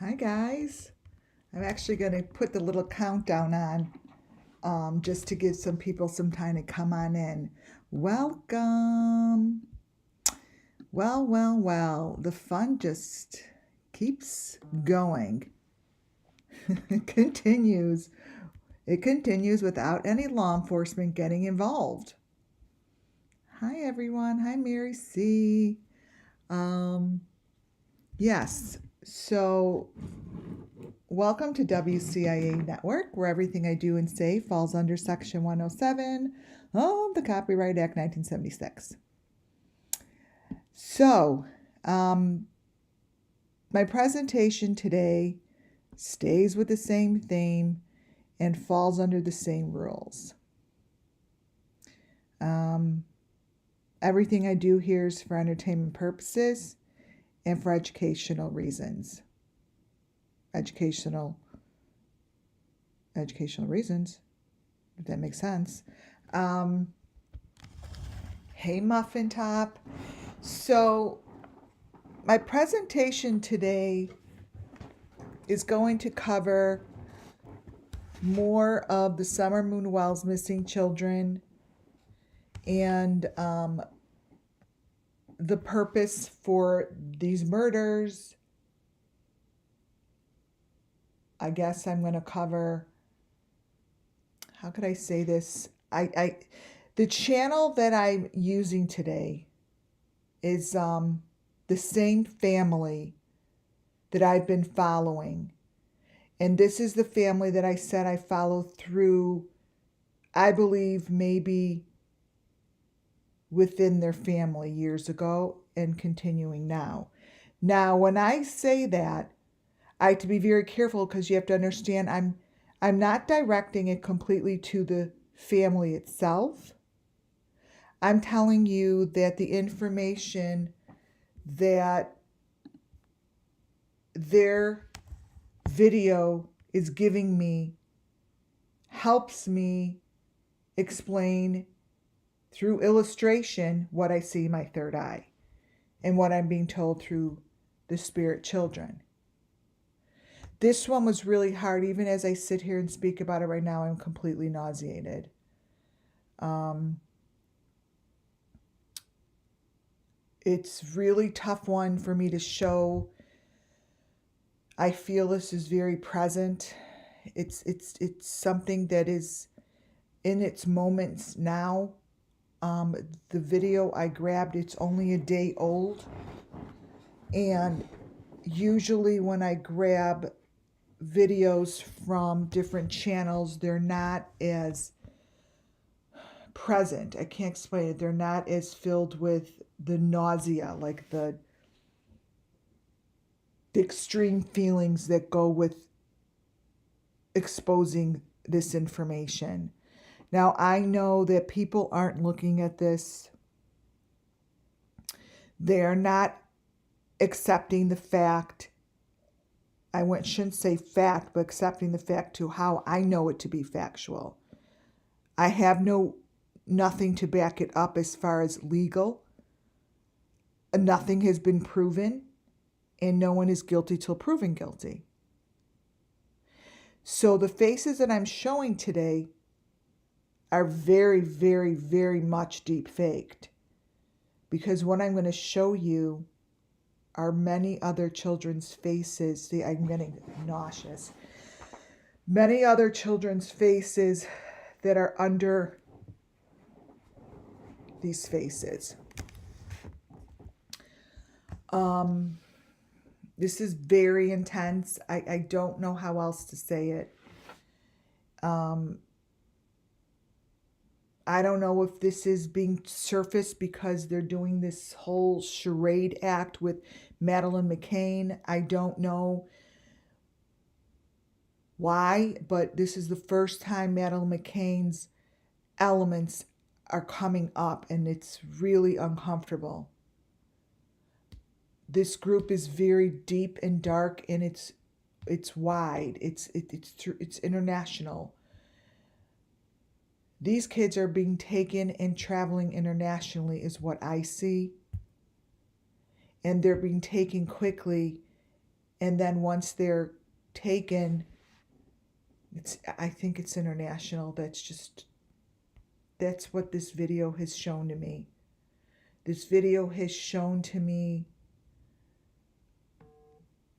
Hi guys. I'm actually going to put the little countdown on just to give some people some time to come on in. Welcome. Well. The fun just keeps going. It continues. It continues without any law enforcement getting involved. Hi everyone. Hi Mary C. Um, yes. So welcome to WCIA Network, where everything I do and say falls under Section 107 of the Copyright Act 1976. So, my presentation today stays with the same theme and falls under the same rules. Everything I do here is for entertainment purposes and for educational reasons. Educational reasons, if that makes sense. Hey, Muffin Top. So, my presentation today is going to cover more of the SUMMERWELls missing children and the purpose for these murders. I guess I'm going to cover, how could I say this? The channel that I'm using today is the same family that I've been following. And this is the family that I said I followed through, I believe, maybe within their family years ago and continuing now. Now, when I say that, I have to be very careful because you have to understand I'm not directing it completely to the family itself. I'm telling you that the information that their video is giving me helps me explain through illustration what I see in my third eye and what I'm being told through the spirit children. This one was really hard. Even as I sit here and speak about it right now, I'm completely nauseated. It's really tough one for me to show. I feel this is very present. It's something that is in its moments now. The video I grabbed, it's only a day old. And usually when I grab videos from different channels, they're not as present. I can't explain it. They're not as filled with the nausea, like the extreme feelings that go with exposing this information. Now, I know that people aren't looking at this. They're not accepting the fact. Shouldn't say fact, but accepting the fact to how I know it to be factual. I have nothing to back it up as far as legal. Nothing has been proven, and no one is guilty till proven guilty. So the faces that I'm showing today are very, very, very much deep faked, because what I'm going to show you are many other children's faces. See, I'm getting nauseous. Many other children's faces that are under these faces. This is very intense. I don't know how else to say it. I don't know if this is being surfaced because they're doing this whole charade act with Madeleine McCann. I don't know why, but this is the first time Madeleine McCann's elements are coming up, and it's really uncomfortable. This group is very deep and dark, and it's wide. It's international. These kids are being taken and traveling internationally is what I see. And they're being taken quickly And then once they're taken, I think it's international. That's what this video has shown to me. This video has shown to me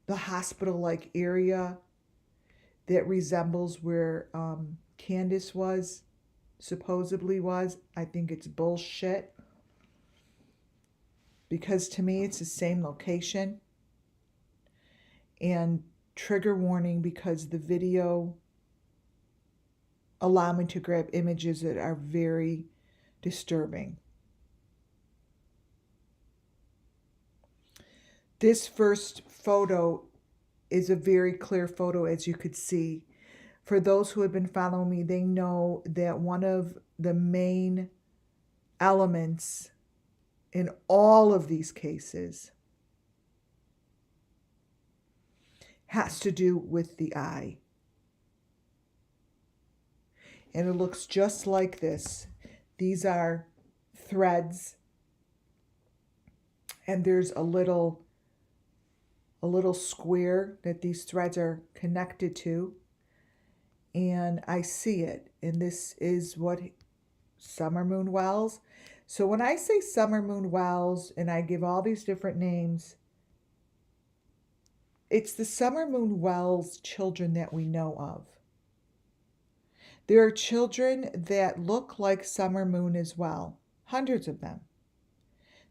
the hospital-like area that resembles where Candace supposedly was. I think it's bullshit. Because to me, it's the same location. And trigger warning, because the video allowed me to grab images that are very disturbing. This first photo is a very clear photo, as you could see. For those who have been following me, they know that one of the main elements in all of these cases has to do with the eye. And it looks just like this. These are threads, and there's a little square that these threads are connected to, and I see it. And this is what Summer Moon Wells. So when I say Summer Moon Wells and I give all these different names, it's the Summer Moon Wells children that we know of. There are children that look like Summer Moon as well, hundreds of them,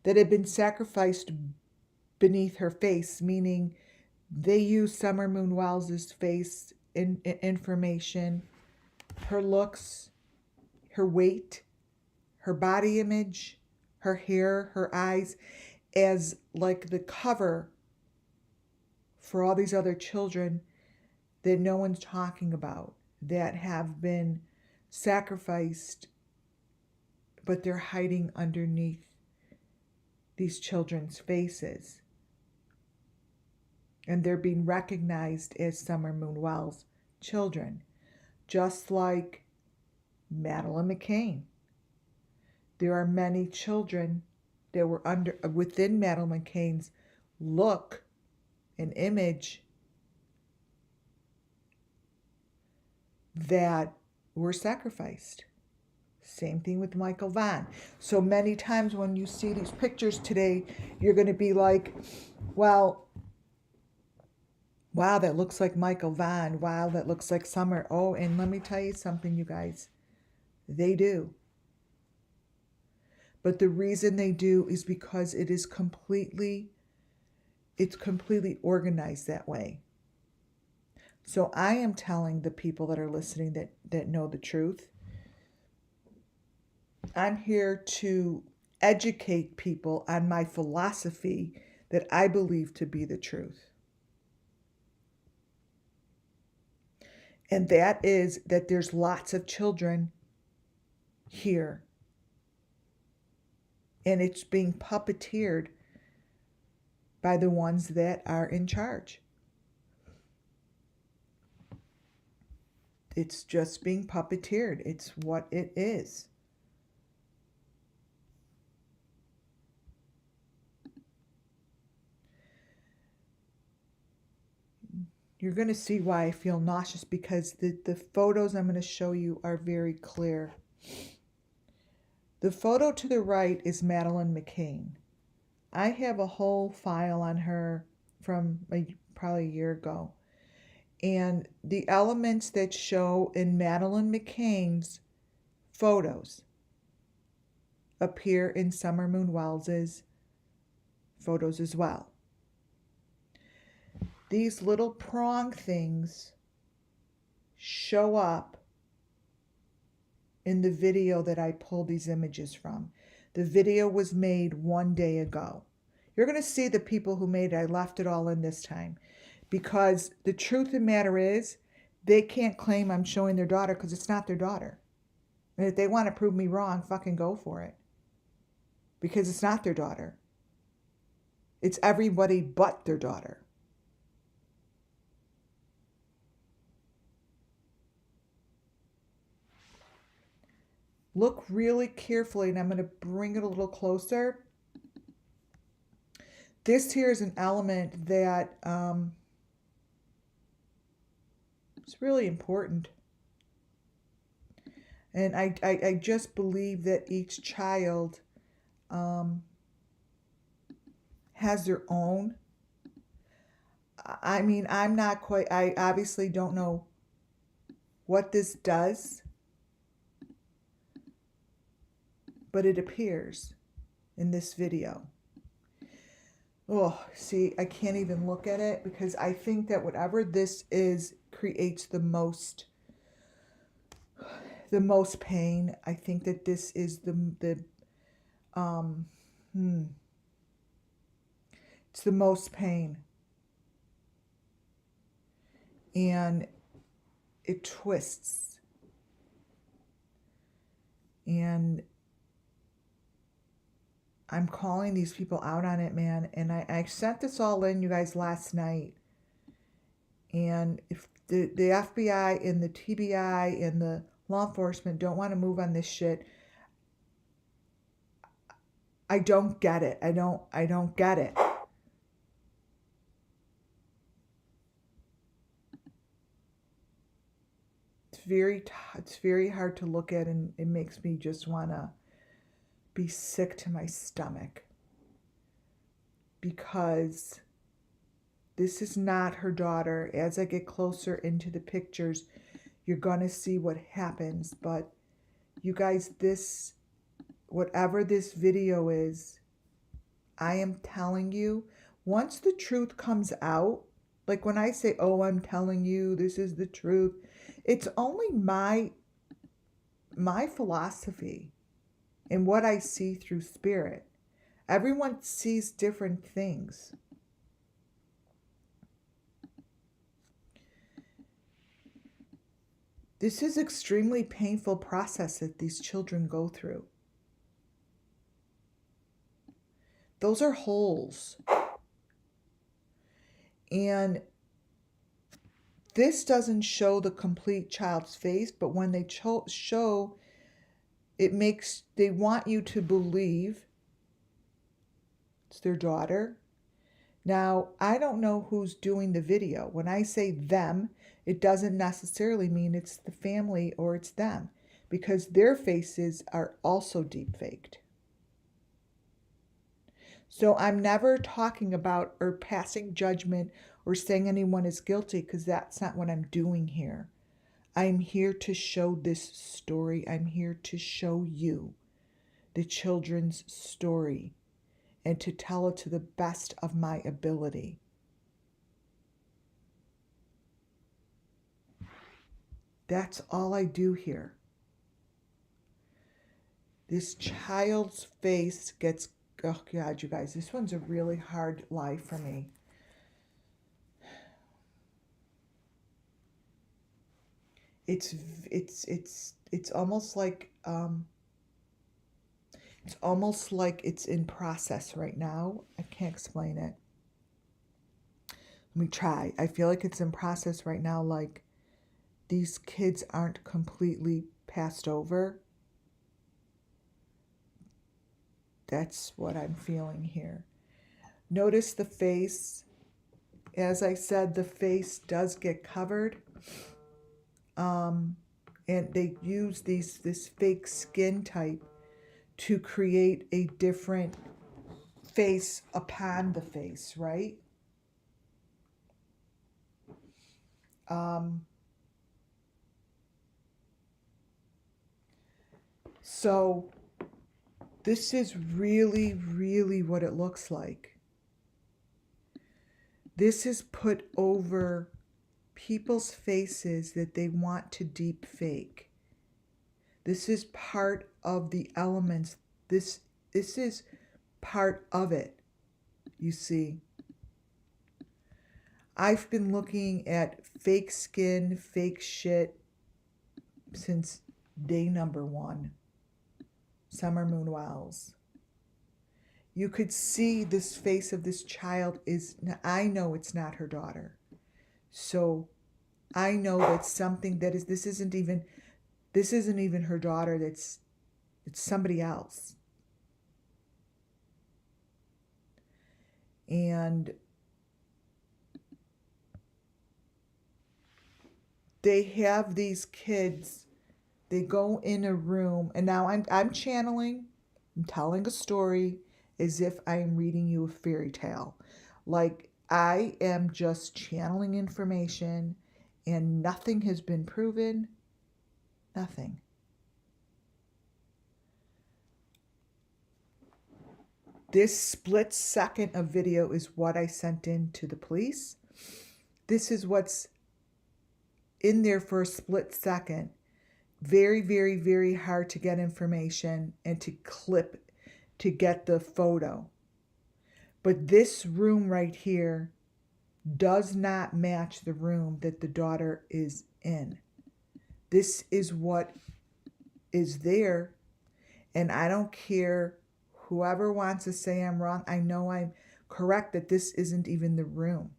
that have been sacrificed beneath her face, meaning they use Summer Moon Wells' face information, her looks, her weight, her body image, her hair, her eyes, as like the cover for all these other children that no one's talking about, that have been sacrificed, but they're hiding underneath these children's faces. And they're being recognized as Summer Moon Wells children, just like Madeleine McCann. There are many children that were within Madeleine McCann's look and image that were sacrificed. Same thing with Michael Vaughn. So many times when you see these pictures today, you're going to be like, well, wow, that looks like Michael Vaughn. Wow, that looks like Summer. Oh, and let me tell you something, you guys. They do. But the reason they do is because it's completely organized that way. So I am telling the people that are listening that know the truth. I'm here to educate people on my philosophy that I believe to be the truth. And that is that there's lots of children here. And it's being puppeteered by the ones that are in charge. It's just being puppeteered. It's what it is. You're going to see why I feel nauseous, because the photos I'm going to show you are very clear. The photo to the right is Madeleine McCann. I have a whole file on her from probably a year ago. And the elements that show in Madeleine McCann's photos appear in Summer Moon Wells' photos as well. These little prong things show up in the video that I pulled these images from. The video was made one day ago. You're going to see the people who made it. I left it all in this time. Because the truth of the matter is, they can't claim I'm showing their daughter because it's not their daughter. And if they want to prove me wrong, fucking go for it. Because it's not their daughter. It's everybody but their daughter. Look really carefully, and I'm going to bring it a little closer. This here is an element that It's really important. And I just believe that each child um, has their own. I mean, I'm not quite, I obviously don't know what this does, but it appears in this video. Oh, see, I can't even look at it because I think that whatever this is creates the most pain. I think that this is um hmm, it's the most pain. And it twists. And I'm calling these people out on it, man. And I sent this all in, you guys, last night. And if the FBI and the TBI and the law enforcement don't want to move on this shit, I don't get it. I don't get it. It's very hard to look at, and it makes me just want to be sick to my stomach, because this is not her daughter. As I get closer into the pictures, you're going to see what happens. But you guys, this, whatever this video is, I am telling you, once the truth comes out, like when I say, oh, I'm telling you, this is the truth, it's only my philosophy and what I see through spirit. Everyone sees different things. This is extremely painful process that these children go through. Those are holes. And this doesn't show the complete child's face, but when they show, it makes, they want you to believe it's their daughter. Now, I don't know who's doing the video. When I say them, it doesn't necessarily mean it's the family or it's them, because their faces are also deep faked. So I'm never talking about or passing judgment or saying anyone is guilty, because that's not what I'm doing here. I'm here to show this story. I'm here to show you the children's story and to tell it to the best of my ability. That's all I do here. This child's face gets, oh God, you guys, this one's a really hard lie for me. It's almost like it's in process right now. I can't explain it. Let me try. I feel like it's in process right now, like these kids aren't completely passed over. That's what I'm feeling here. Notice the face. As I said, the face does get covered. And they use this fake skin type to create a different face upon the face, right? So this is really, really what it looks like. This is put over people's faces that they want to deep fake. This is part of the elements. This is part of it, you see. I've been looking at fake skin, fake shit since day number 1. SUMMERWELLS. You could see this face of this child is, I know it's not her daughter. So I know that something that is, this isn't even her daughter. It's somebody else. And they have these kids, they go in a room, and now I'm channeling, I'm telling a story as if I'm reading you a fairy tale. Like I am just channeling information and nothing has been proven. Nothing. This split second of video is what I sent in to the police. This is what's in there for a split second. Very, very, very hard to get information and to clip to get the photo. But this room right here does not match the room that the daughter is in. This is what is there. And I don't care whoever wants to say I'm wrong. I know I'm correct that this isn't even the room.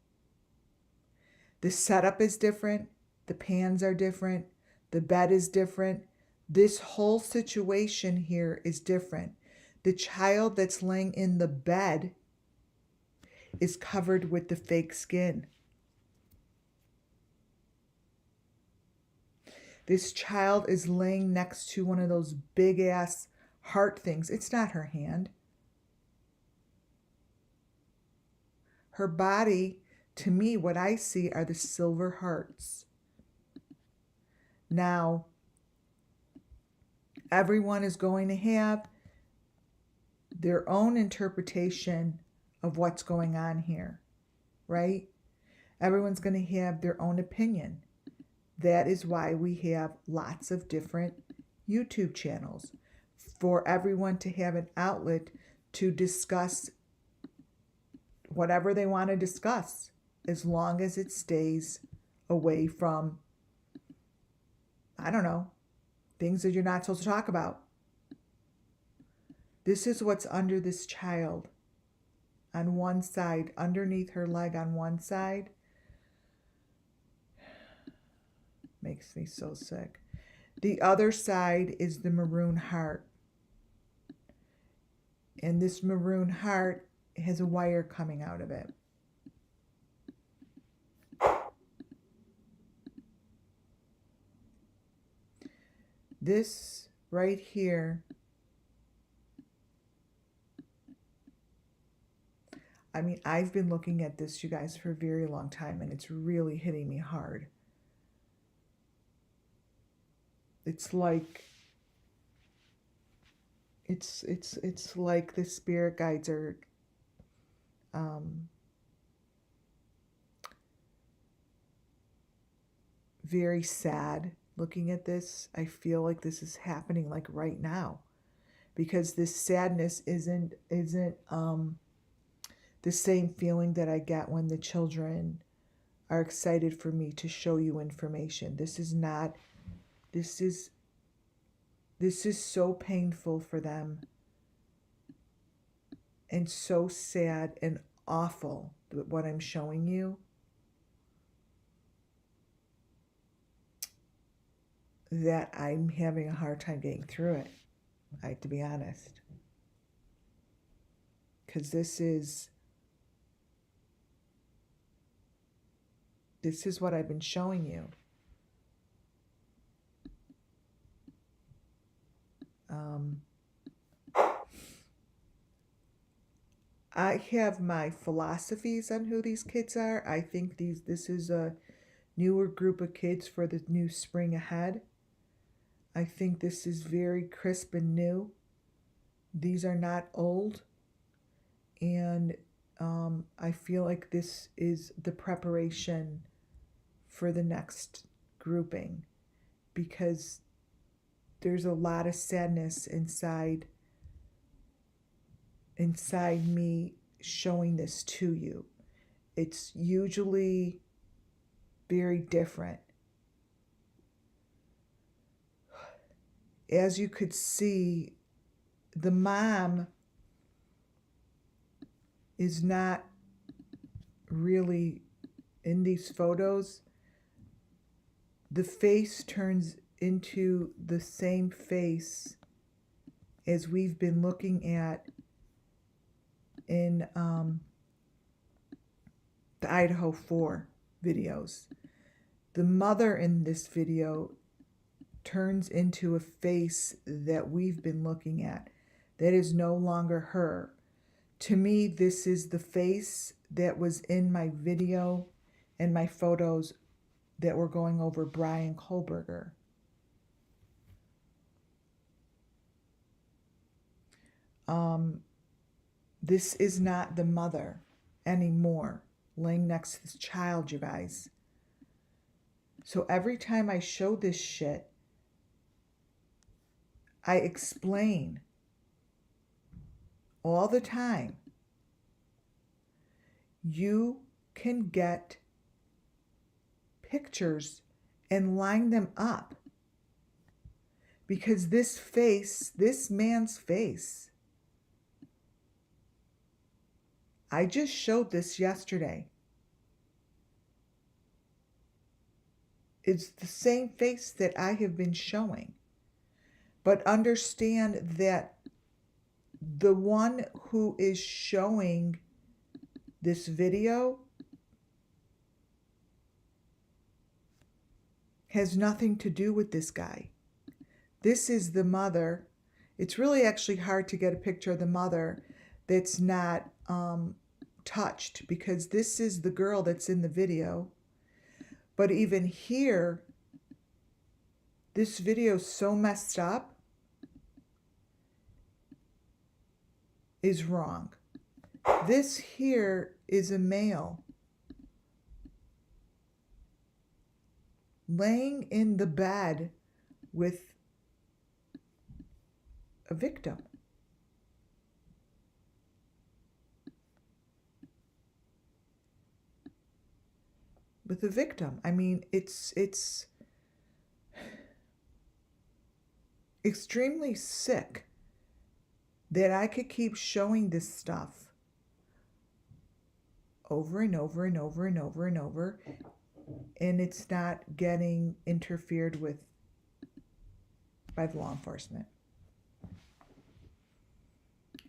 The setup is different. The pans are different. The bed is different. This whole situation here is different. The child that's laying in the bed is covered with the fake skin. This child is laying next to one of those big ass heart things. It's not her hand. Her body, to me, what I see are the silver hearts. Now, everyone is going to have their own interpretation of what's going on here, right? Everyone's going to have their own opinion. That is why we have lots of different YouTube channels, for everyone to have an outlet to discuss whatever they want to discuss, as long as it stays away from, I don't know, things that you're not supposed to talk about. This is what's under this child on one side, underneath her leg on one side. Makes me so sick. The other side is the maroon heart. And this maroon heart has a wire coming out of it. This right here, I mean, I've been looking at this, you guys, for a very long time, and it's really hitting me hard. It's like it's like the spirit guides are very sad looking at this. I feel like this is happening like right now, because this sadness isn't the same feeling that I get when the children are excited for me to show you information. This is not, this is so painful for them and so sad and awful, what I'm showing you, that I'm having a hard time getting through it, I have to be honest. Because this is what I've been showing you. I have my philosophies on who these kids are. I think this is a newer group of kids for the new spring ahead. I think this is very crisp and new. These are not old. And I feel like this is the preparation for the next grouping, because there's a lot of sadness inside me showing this to you. It's usually very different. As you could see, the mom is not really in these photos. The face turns into the same face as we've been looking at in the Idaho 4 videos. The mother in this video turns into a face that we've been looking at. That is no longer her. To me, this is the face that was in my video and my photos that were going over Brian Kohlberger. This is not the mother anymore laying next to this child, you guys. So every time I show this shit, I explain all the time. You can get pictures and line them up, because this face, this man's face, I just showed this yesterday. It's the same face that I have been showing. But understand that the one who is showing this video has nothing to do with this guy. This is the mother. It's really actually hard to get a picture of the mother that's not touched, because this is the girl that's in the video. But even here, this video is so messed up, is wrong. This here is a male laying in the bed with a victim. With a victim. I mean, it's extremely sick that I could keep showing this stuff over and over and over and over and over, and it's not getting interfered with by the law enforcement.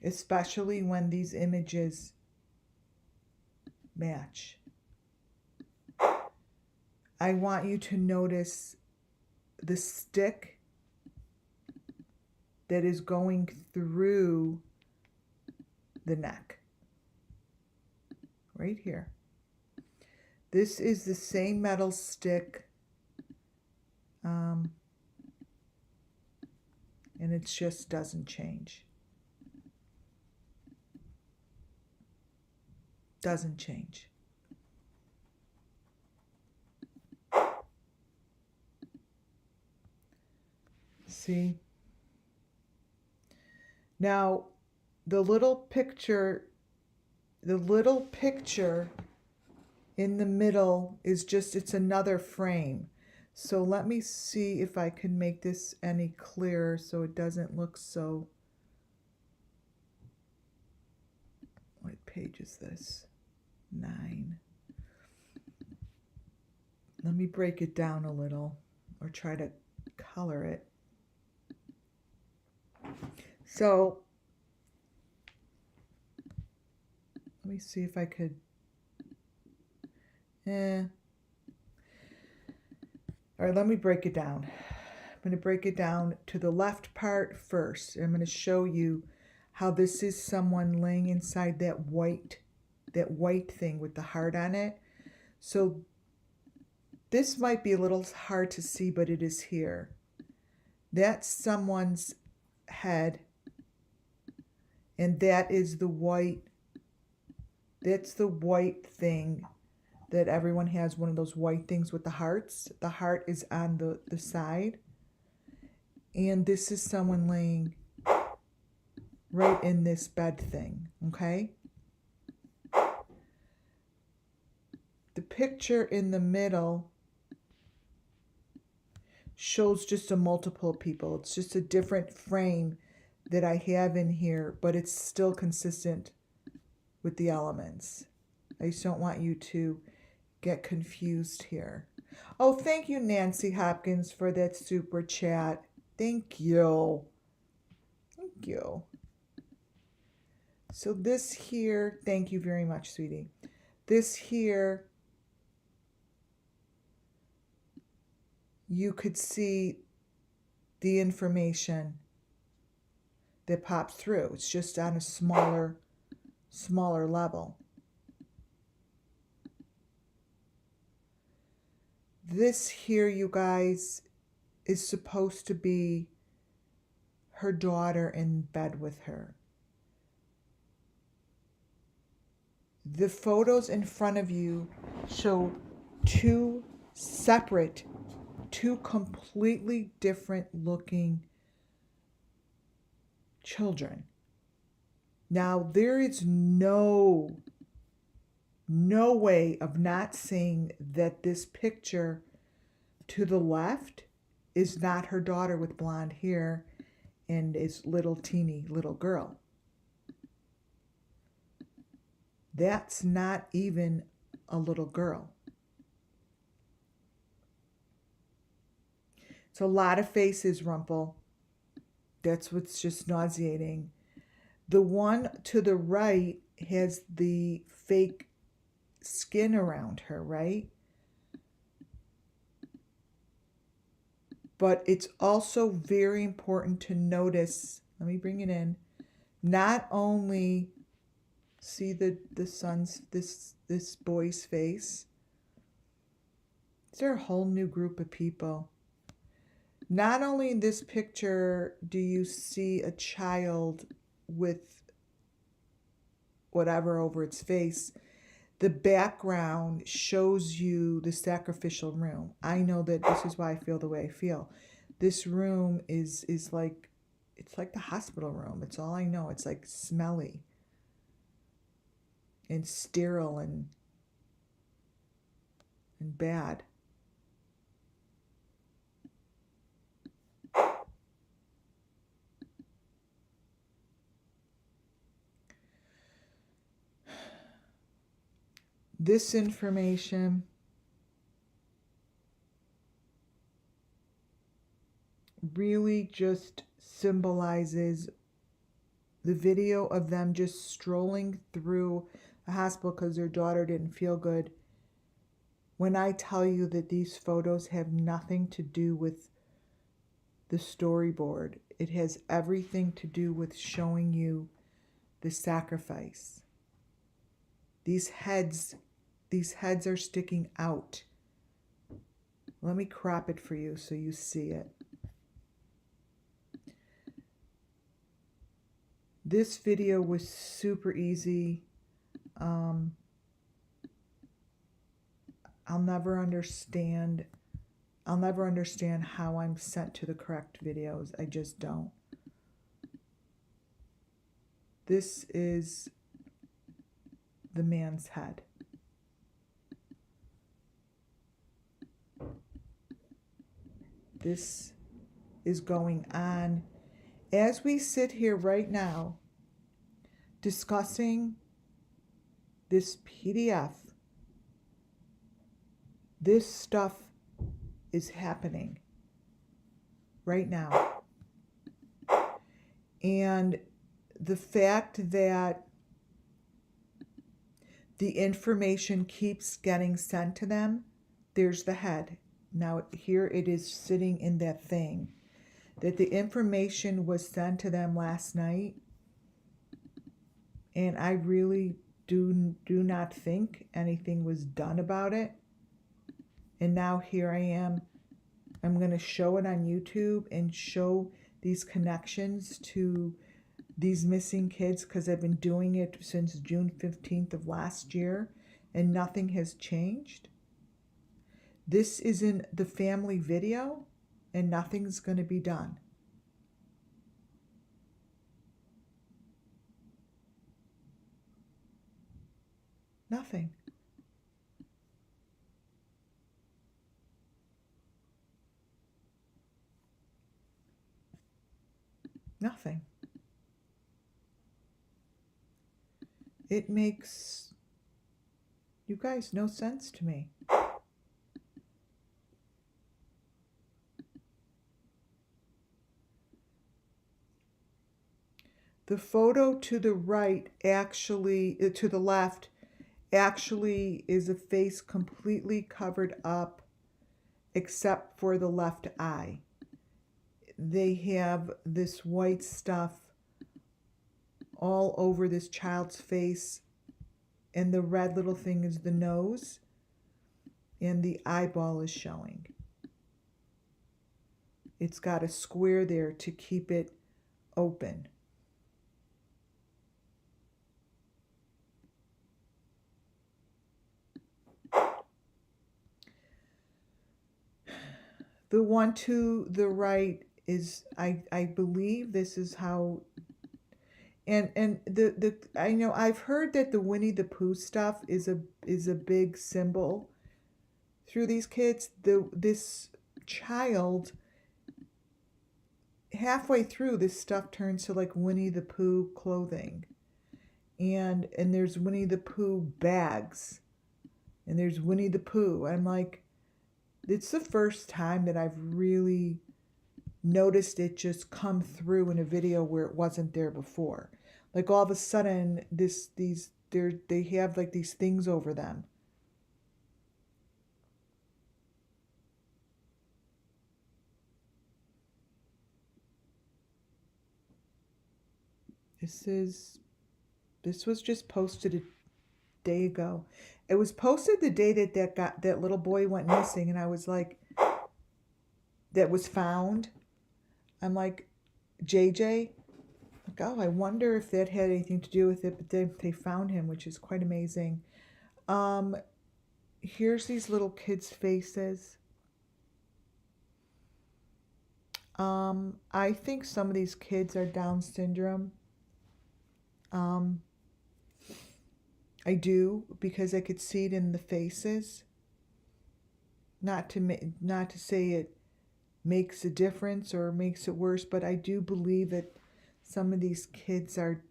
Especially when these images match. I want you to notice the stick that is going through the neck. Right here. This is the same metal stick. And it just doesn't change. Doesn't change. See? Now, the little picture in the middle is just, it's another frame. So let me see if I can make this any clearer so it doesn't look so... What page is this? 9. Let me break it down a little, or try to color it. So, let me see if I could... All right, let me break it down. I'm going to break it down to the left part first. I'm going to show you how this is someone laying inside that white thing with the heart on it. So this might be a little hard to see, but it is here. That's someone's head, and that is the white, that's the white thing that everyone has, one of those white things with the hearts. The heart is on the side. And this is someone laying right in this bed thing, okay? The picture in the middle shows just a multiple people. It's just a different frame that I have in here, but it's still consistent with the elements. I just don't want you to get confused here. Oh, thank you, Nancy Hopkins, for that super chat. Thank you. Thank you. So this here, thank you very much, sweetie. This here you could see the information that pops through. It's just on a smaller level. This here, you guys, is supposed to be her daughter in bed with her. The photos in front of you show two completely different looking children. Now, there is no way of not seeing that this picture to the left is not her daughter with blonde hair and is teeny little girl. That's not even a little girl. It's a lot of faces, Rumpel. That's what's just nauseating. The one to the right has the fake skin around her, right? But it's also very important to notice, let me bring it in, not only see the son's, this boy's face. Is there a whole new group of people? Not only in this picture do you see a child with whatever over its face, the background shows you the sacrificial room. I know that this is why I feel the way I feel. This room is like, it's like the hospital room. It's all I know. It's like smelly and sterile and bad. This information really just symbolizes the video of them just strolling through the hospital because their daughter didn't feel good. When I tell you that these photos have nothing to do with the storyboard, it has everything to do with showing you the sacrifice. These heads are sticking out. Let me crop it for you so you see it. This video was super easy. I'll never understand how I'm sent to the correct videos. I just don't. This is the man's head. This is going on as we sit here right now discussing this PDF. This stuff is happening right now. And the fact that the information keeps getting sent to them, there's the head. Now here it is sitting in that thing. That the information was sent to them last night. And I really do not think anything was done about it. And now here I am. I'm going to show it on YouTube and show these connections to these missing kids because I've been doing it since June 15th of last year and nothing has changed. This is in the family video and nothing's going to be done. Nothing. Nothing. It makes, you guys, no sense to me. The photo to the right actually, to the left, actually is a face completely covered up except for the left eye. They have this white stuff all over this child's face, and the red little thing is the nose, and the eyeball is showing. It's got a square there to keep it open. The one to the right is, I believe this is how, and the I know I've heard that the Winnie the Pooh stuff is a big symbol through these kids. This child, halfway through, this stuff turns to like Winnie the Pooh clothing, and there's Winnie the Pooh bags, and there's Winnie the Pooh. I'm like, it's the first time that I've really noticed it just come through in a video where it wasn't there before. Like all of a sudden, they have like these things over them. This was just posted a day ago. It was posted the day that little boy went missing, and I was like, that was found. I'm like, JJ, like, oh, I wonder if that had anything to do with it, but they found him, which is quite amazing. Here's these little kids' faces. I think some of these kids are Down syndrome. I do, because I could see it in the faces. Not to say it makes a difference or makes it worse, but I do believe that some of these kids are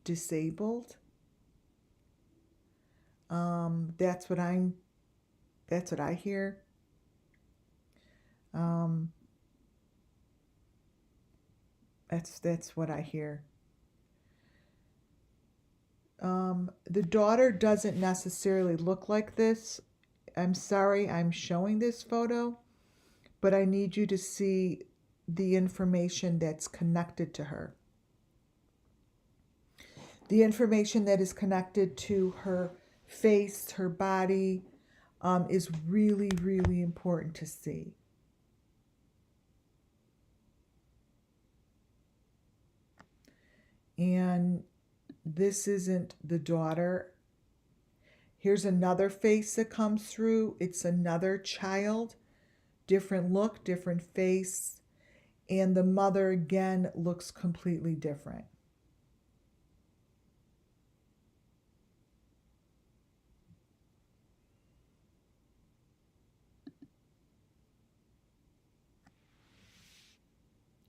disabled. That's what I hear. That's what I hear. The daughter doesn't necessarily look like this. I'm sorry I'm showing this photo, but I need you to see the information that's connected to her. The information that is connected to her face, her body, is really, really important to see. And this isn't the daughter. Here's another face that comes through. It's another child, different look, different face, and the mother again looks completely different.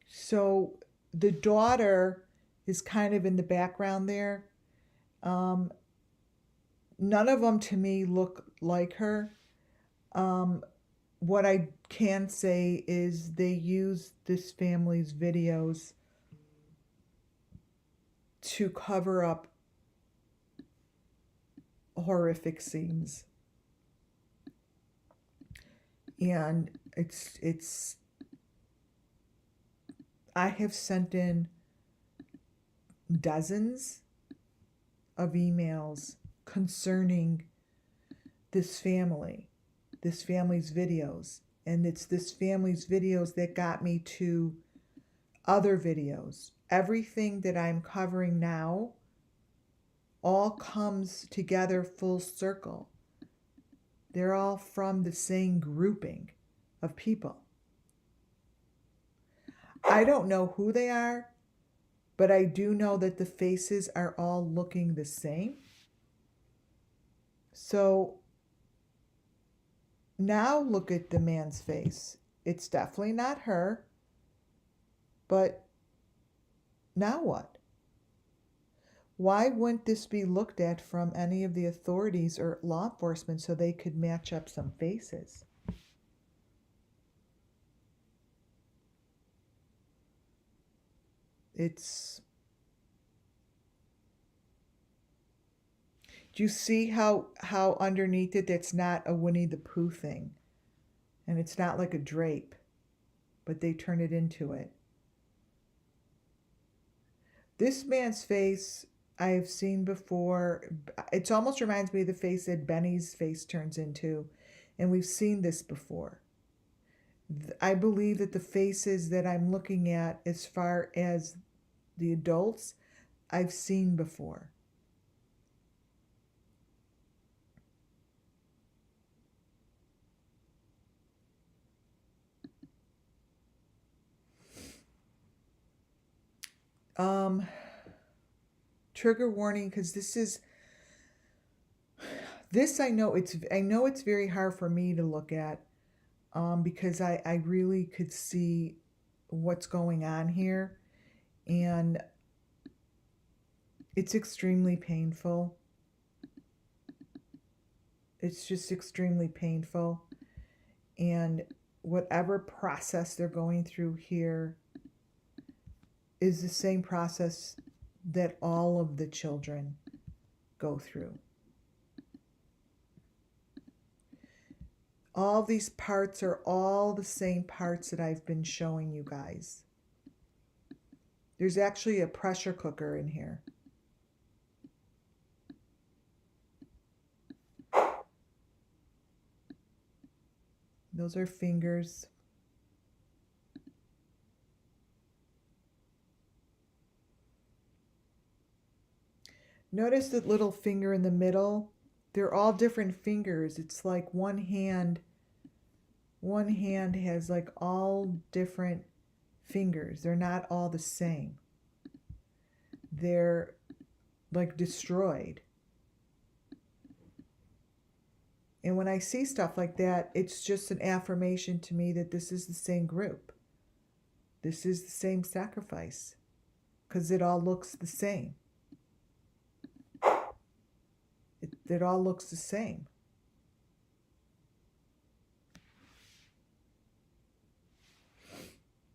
So the daughter is kind of in the background there. None of them to me look like her. What I can say is they use this family's videos to cover up horrific scenes. And it's I have sent in dozens of emails concerning this family's videos. And it's this family's videos that got me to other videos. Everything that I'm covering now all comes together full circle. They're all from the same grouping of people. I don't know who they are, but I do know that the faces are all looking the same. So now look at the man's face. It's definitely not her, but now what? Why wouldn't this be looked at from any of the authorities or law enforcement so they could match up some faces? Do you see how underneath it, that's not a Winnie the Pooh thing? And it's not like a drape, but they turn it into it. This man's face I've seen before. It almost reminds me of the face that Benny's face turns into. And we've seen this before. I believe that the faces that I'm looking at, as far as the adults, I've seen before. Trigger warning, because this I know it's very hard for me to look at, because I really could see what's going on here, and it's extremely painful. It's just extremely painful, and whatever process they're going through here is the same process that all of the children go through. All these parts are all the same parts that I've been showing you guys. There's actually a pressure cooker in here. Those are fingers. Notice that little finger in the middle. They're all different fingers. It's like one hand has like all different fingers. They're not all the same. They're like destroyed. And when I see stuff like that, it's just an affirmation to me that this is the same group. This is the same sacrifice, because it all looks the same. It all looks the same.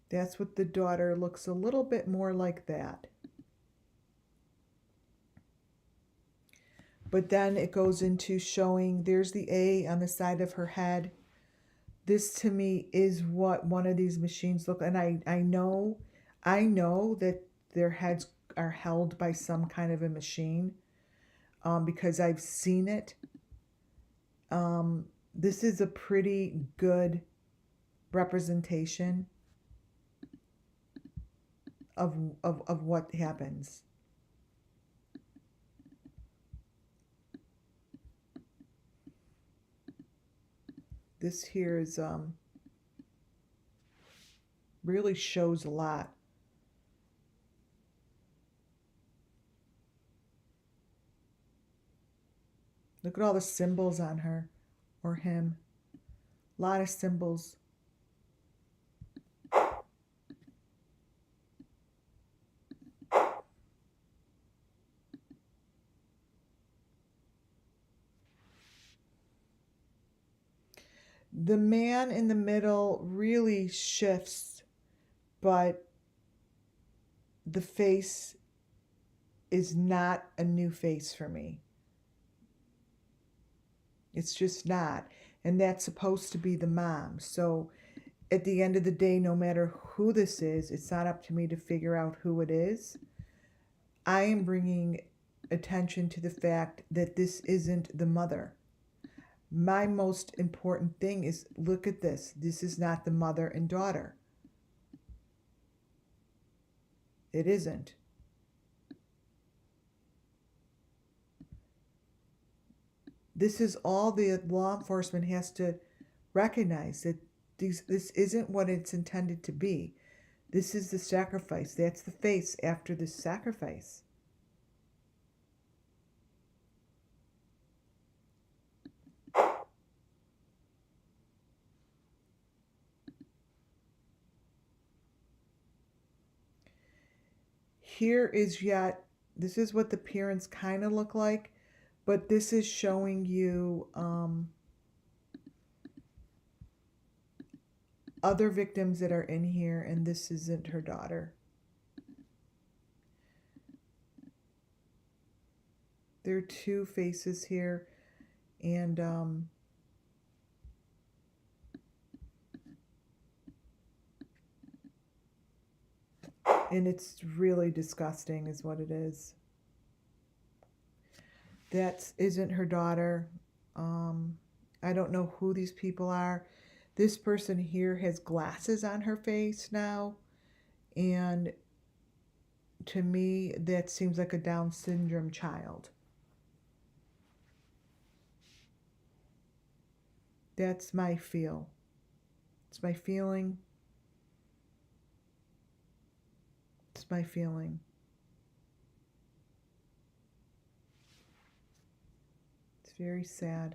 That's what the daughter looks a little bit more like that. But then it goes into showing there's the A on the side of her head. This to me is what one of these machines look, and I know that their heads are held by some kind of a machine, because I've seen it. This is a pretty good representation of what happens. This here is really shows a lot. Look at all the symbols on her or him. A lot of symbols. The man in the middle really shifts, but the face is not a new face for me. It's just not. And that's supposed to be the mom. So at the end of the day, no matter who this is, it's not up to me to figure out who it is. I am bringing attention to the fact that this isn't the mother. My most important thing is, look at this. This is not the mother and daughter. It isn't. This is all the law enforcement has to recognize, that this isn't what it's intended to be. This is the sacrifice. That's the face after the sacrifice. Here is yet, this is what the parents kind of look like, but this is showing you other victims that are in here, and this isn't her daughter. There are two faces here, and And it's really disgusting is what it is. That isn't her daughter. I don't know who these people are. This person here has glasses on her face now. And to me, that seems like a Down syndrome child. That's my feel. It's my feeling. It's my feeling. It's very sad.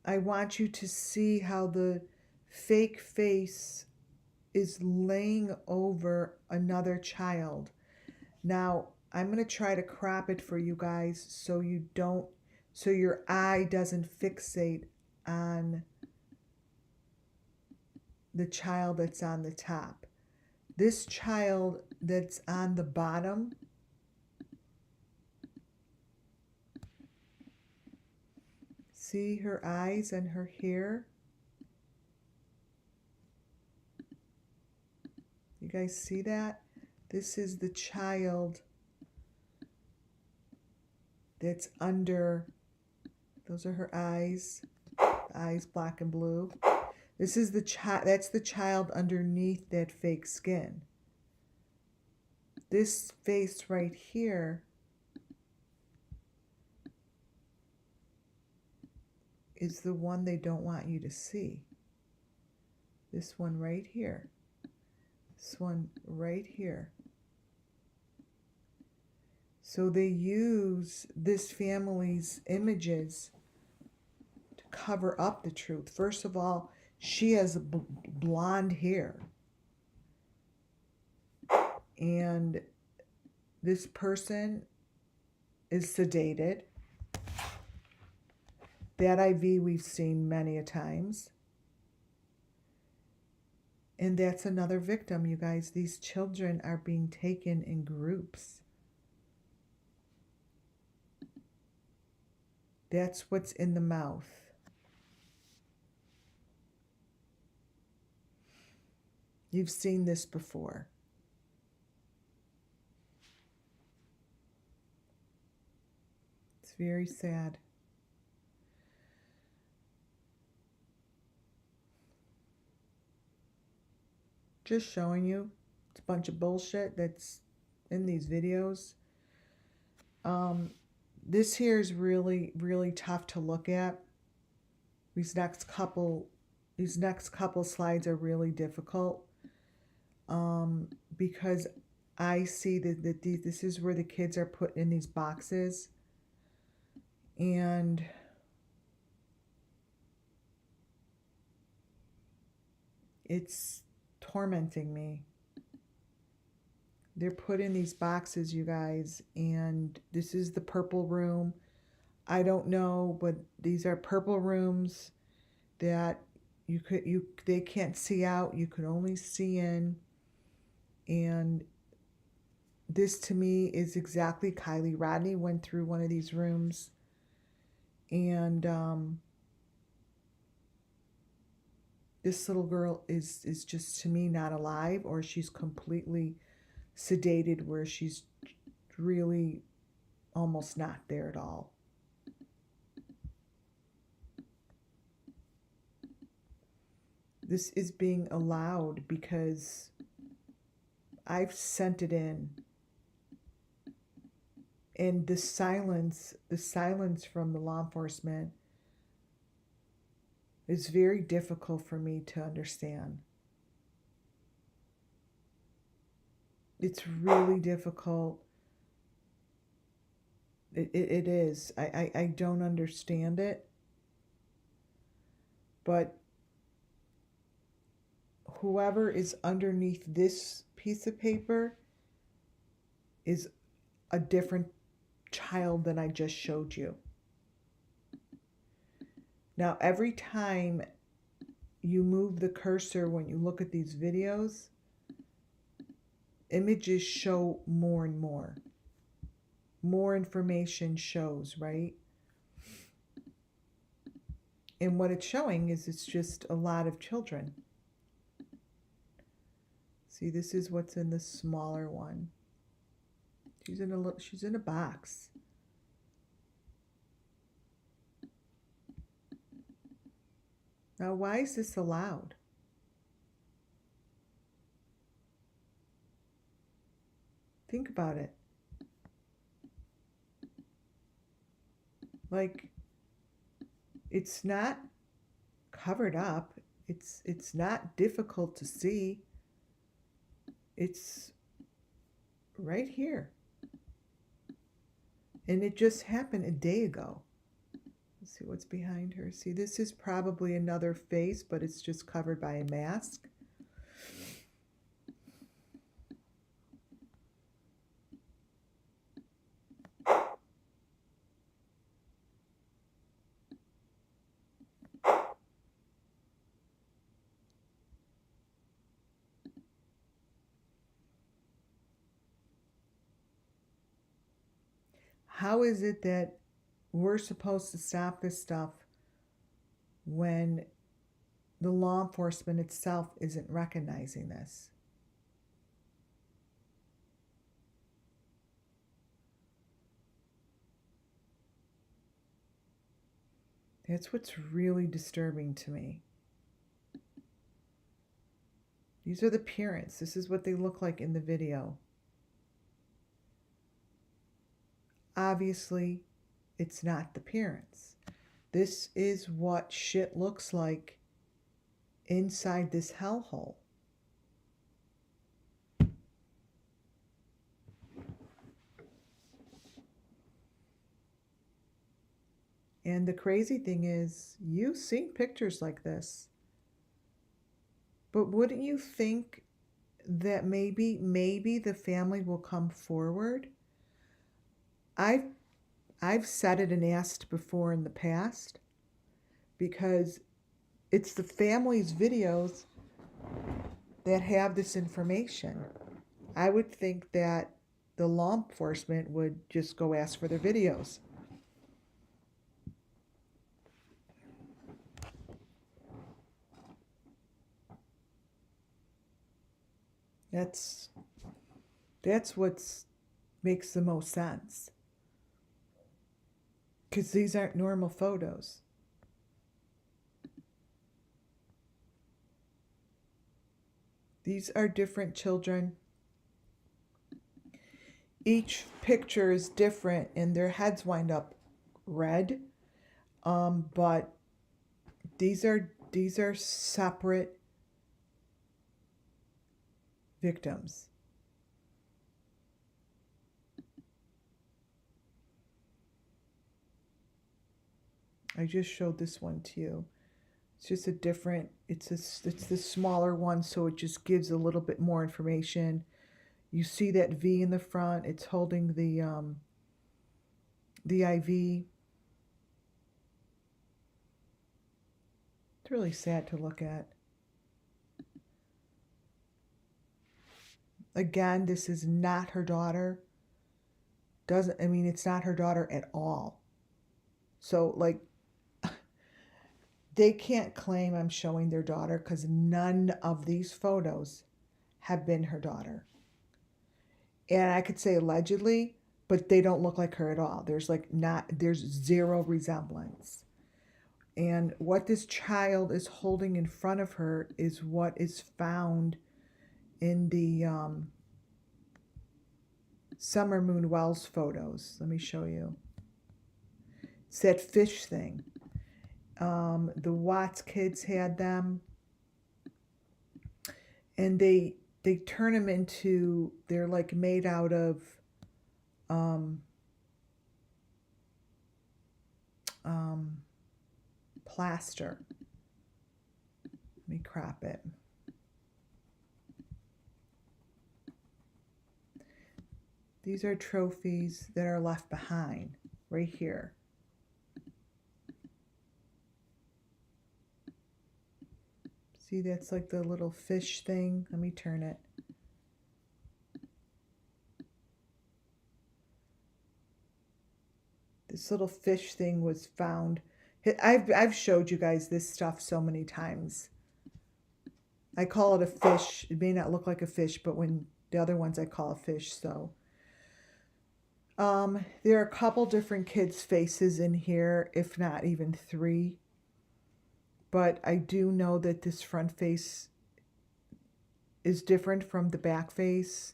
I want you to see how the fake face is laying over another child. Now, I'm going to try to crop it for you guys so your eye doesn't fixate on the child that's on the top. This child that's on the bottom, see her eyes and her hair? You guys see that? This is the child that's under, those are her eyes, black and blue. This is the child, that's the child underneath that fake skin. This face right here is the one they don't want you to see. This one right here. This one right here. So they use this family's images to cover up the truth. First of all, she has blonde hair. And this person is sedated. That IV we've seen many a times. And that's another victim, you guys. These children are being taken in groups. That's what's in the mouth. You've seen this before. It's very sad. Just showing you, it's a bunch of bullshit that's in these videos. This here is really, really tough to look at. These next couple slides are really difficult. Because I see that this is where the kids are put in these boxes. And it's tormenting me. They're put in these boxes, you guys, and this is the purple room. I don't know, but these are purple rooms that they can't see out. You could only see in. And this to me is exactly Kylie. Rodney went through one of these rooms, and this little girl is just, to me, not alive, or she's completely sedated where she's really almost not there at all. This is being allowed because I've sent it in. And the silence from the law enforcement is very difficult for me to understand. It's really difficult. It is. I don't understand it. But whoever is underneath this piece of paper is a different child than I just showed you. Now, every time you move the cursor when you look at these videos, images show more and more. More information shows, right? And what it's showing is it's just a lot of children. See, this is what's in the smaller one. She's in a box. Now, why is this allowed? Think about it. Like, it's not covered up. It's not difficult to see. It's right here. And it just happened a day ago. Let's see what's behind her. See, this is probably another face, but it's just covered by a mask. How is it that we're supposed to stop this stuff when the law enforcement itself isn't recognizing this? That's what's really disturbing to me. These are the parents. This is what they look like in the video. Obviously, it's not the parents. This is what shit looks like inside this hellhole. And the crazy thing is, you've seen pictures like this. But wouldn't you think that maybe the family will come forward? I've said it and asked before in the past, because it's the family's videos that have this information. I would think that the law enforcement would just go ask for their videos. That's what makes the most sense. Because these aren't normal photos. These are different children. Each picture is different and their heads wind up red. But these are separate victims. I just showed this one to you. It's just a different, it's the smaller one, so it just gives a little bit more information. You see that V in the front, it's holding the IV. It's really sad to look at. Again, this is not her daughter. It's not her daughter at all. So, like, they can't claim I'm showing their daughter, because none of these photos have been her daughter. And I could say allegedly, but they don't look like her at all. There's zero resemblance. And what this child is holding in front of her is what is found in the SUMMERWELLS photos. Let me show you. It's that fish thing. The Watts kids had them, and they turn them into, they're like made out of plaster. Let me crop it. These are trophies that are left behind right here. See, that's like the little fish thing. Let me turn it. This little fish thing was found. I've showed you guys this stuff so many times. I call it a fish. It may not look like a fish, but when the other ones I call a fish. So there are a couple different kids' faces in here, if not even three. But I do know that this front face is different from the back face.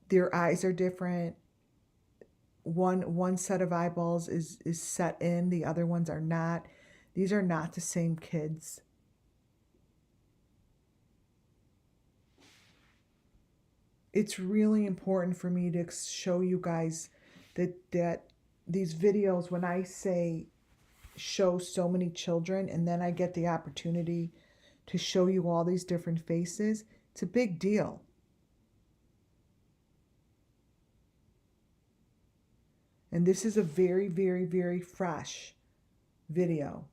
Their eyes are different. One set of eyeballs is set in, the other ones are not. These are not the same kids. It's really important for me to show you guys that these videos, when I say show so many children and then I get the opportunity to show you all these different faces, it's a big deal. And this is a very, very, very fresh video.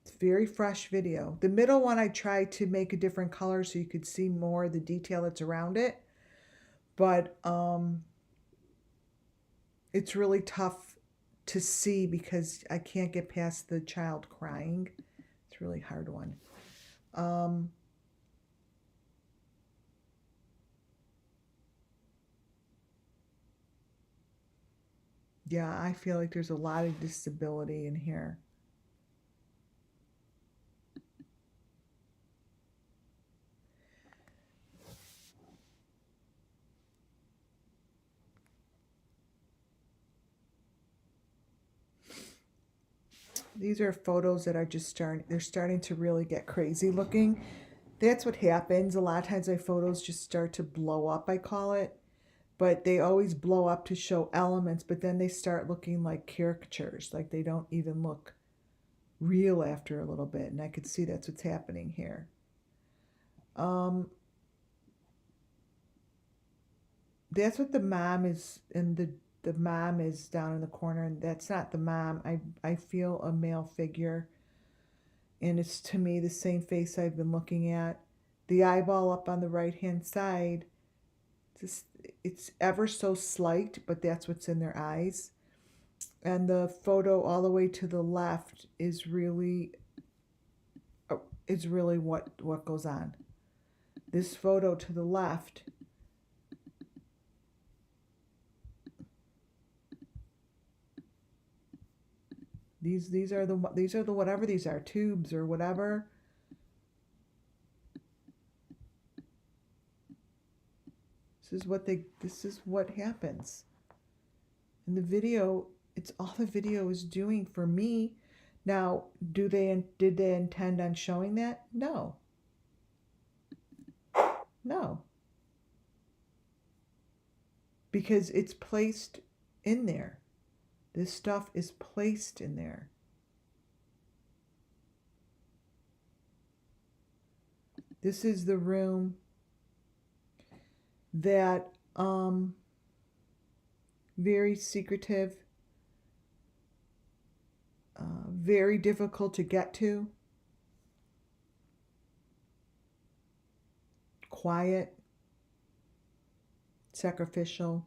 It's very fresh video. The middle one I tried to make a different color so you could see more of the detail that's around it. But it's really tough to see because I can't get past the child crying. It's a really hard one. Yeah, I feel like there's a lot of disability in here. These are photos that are just they're starting to really get crazy looking. That's what happens. A lot of times my photos just start to blow up, I call it. But they always blow up to show elements, but then they start looking like caricatures, like they don't even look real after a little bit. And I could see that's what's happening here. That's what the mom is, and the mom is down in the corner, and that's not the mom. I feel a male figure, and it's to me the same face I've been looking at. The eyeball up on the right hand side, it's ever so slight, but that's what's in their eyes. And the photo all the way to the left is really what goes on. This photo to the left, these are the whatever these are, tubes or whatever. This is what happens. In the video, it's all the video is doing for me. Now, did they intend on showing that? No. No. Because it's placed in there. This stuff is placed in there. This is the room that very secretive, very difficult to get to, quiet, sacrificial.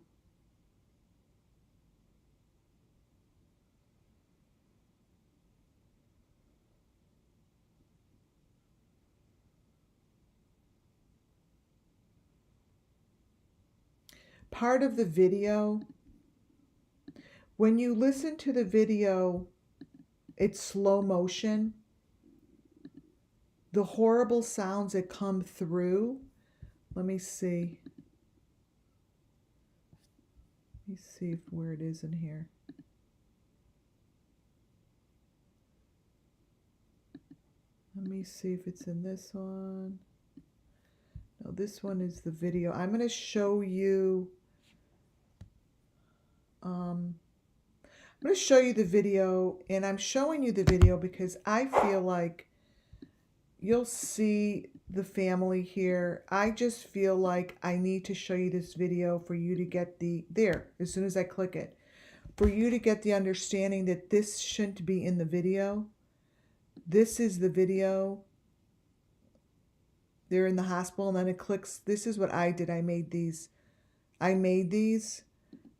Part of the video, when you listen to the video, it's slow motion. The horrible sounds that come through, let me see. Let me see where it is in here. Let me see if it's in this one. No, this one is the video. I'm going to show you. I'm going to show you the video, and I'm showing you the video because I feel like you'll see the family here. I just feel like I need to show you this video for you to get there, as soon as I click it, for you to get the understanding that this shouldn't be in the video. This is the video. They're in the hospital, and then it clicks. This is what I did. I made these,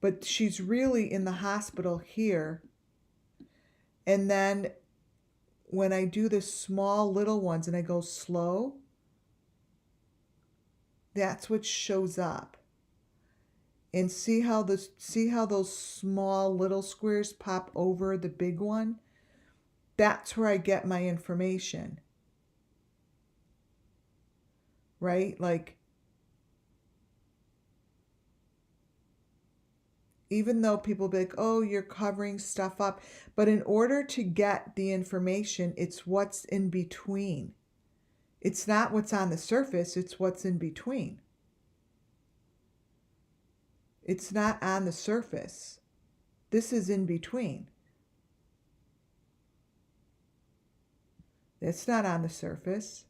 but she's really in the hospital here. And then when I do the small little ones and I go slow, that's what shows up. And see how those small little squares pop over the big one? That's where I get my information. Right? Like, even though people be like, oh, you're covering stuff up, but in order to get the information, it's what's in between. It's not what's on the surface, it's what's in between. It's not on the surface. This is in between. It's not on the surface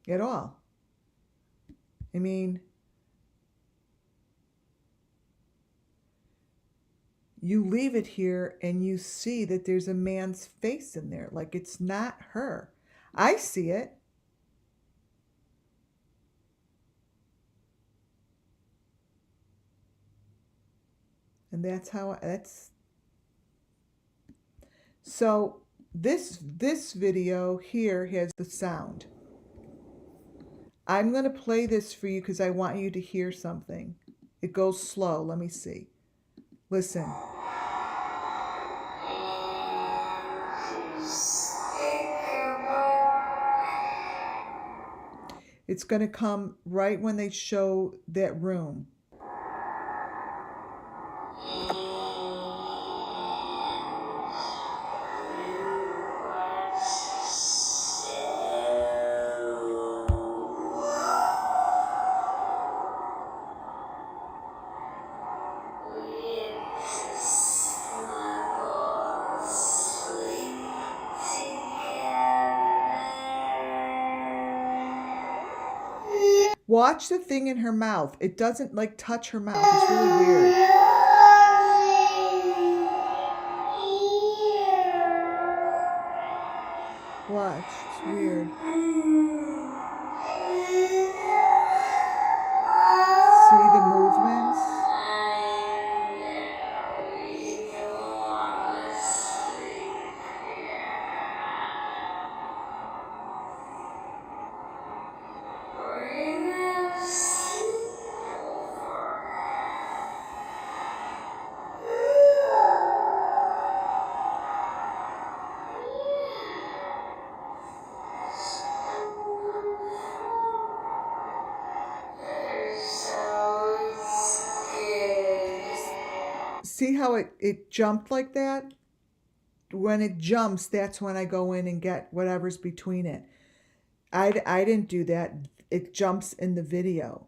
at all. I mean, you leave it here and you see that there's a man's face in there. Like, it's not her. I see it. And that's so this video here has the sound. I'm going to play this for you because I want you to hear something. It goes slow. Let me see. Listen. It's going to come right when they show that room. Watch the thing in her mouth. It doesn't like touch her mouth. It's really weird. Watch. It's weird. See the movements? See how it jumped like that? When it jumps, that's when I go in and get whatever's between it. I didn't do that. It jumps in the video.